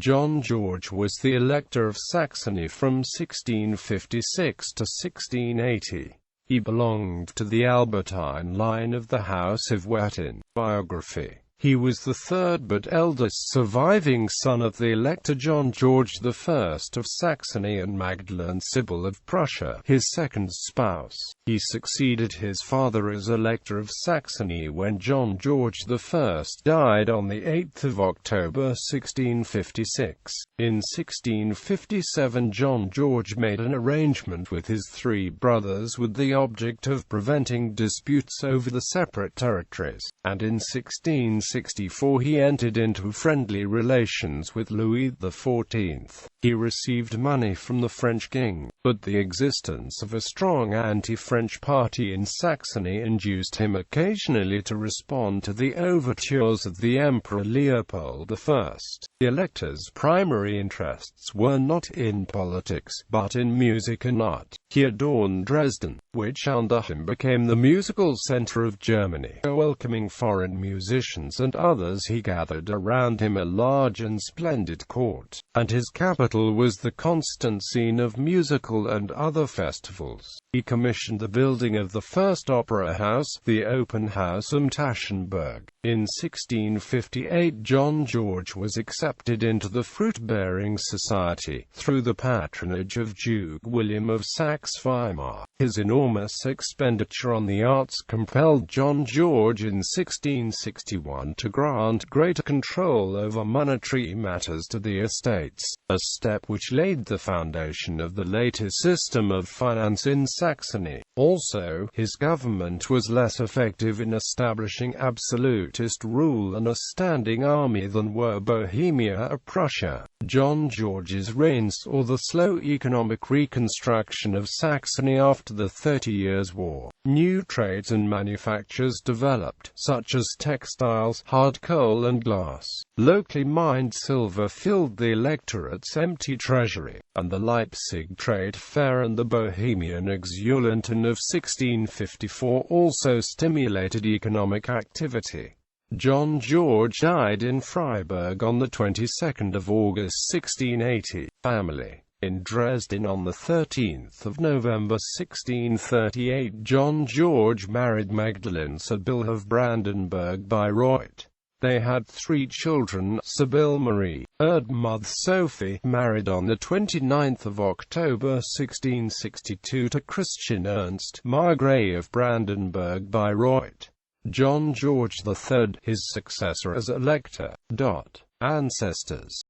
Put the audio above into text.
John George was the Elector of Saxony from 1656 to 1680. He belonged to the Albertine line of the House of Wettin. Biography. He was the third but eldest surviving son of the Elector John George I of Saxony and Magdalene Sibyl of Prussia, his second spouse. He succeeded his father as Elector of Saxony when John George I died on 8 October 1656. In 1657 John George made an arrangement with his three brothers with the object of preventing disputes over the separate territories, and in 1664 he entered into friendly relations with Louis XIV. He received money from the French king, but the existence of a strong anti-French party in Saxony induced him occasionally to respond to the overtures of the Emperor Leopold I. The Elector's primary interests were not in politics, but in music and art. He adorned Dresden, which under him became the musical center of Germany. Welcoming foreign musicians and others, he gathered around him a large and splendid court, and his capital was the constant scene of musical and other festivals. He commissioned the building of the first opera house, the Open House am Taschenberg. In 1658 John George was accepted into the Fruit-Bearing Society, through the patronage of Duke William of Saxe-Weimar. His enormous expenditure on the arts compelled John George in 1661 to grant greater control over monetary matters to the estates, a step which laid the foundation of the latest system of finance in Saxony. Also, his government was less effective in establishing absolutist rule and a standing army than were Bohemia or Prussia. John George's reign saw the slow economic reconstruction of Saxony after the 30 Years' War. New trades and manufactures developed, such as textiles, hard coal and glass. Locally mined silver filled the electorate's empty treasury, and the Leipzig Trade Fair and the Bohemian Exulentin of 1654 also stimulated economic activity. John George died in Freiburg on the 22nd of August 1680. Family. In Dresden on the 13th of November 1638 John George married Magdalene Sibyl of Brandenburg-Bayreuth. They had 3 children: Sibyl Marie, Erdmouth Sophie, married on the 29th of October 1662 to Christian Ernst, Margrave of Brandenburg-Bayreuth. John George III, his successor as Elector. Ancestors.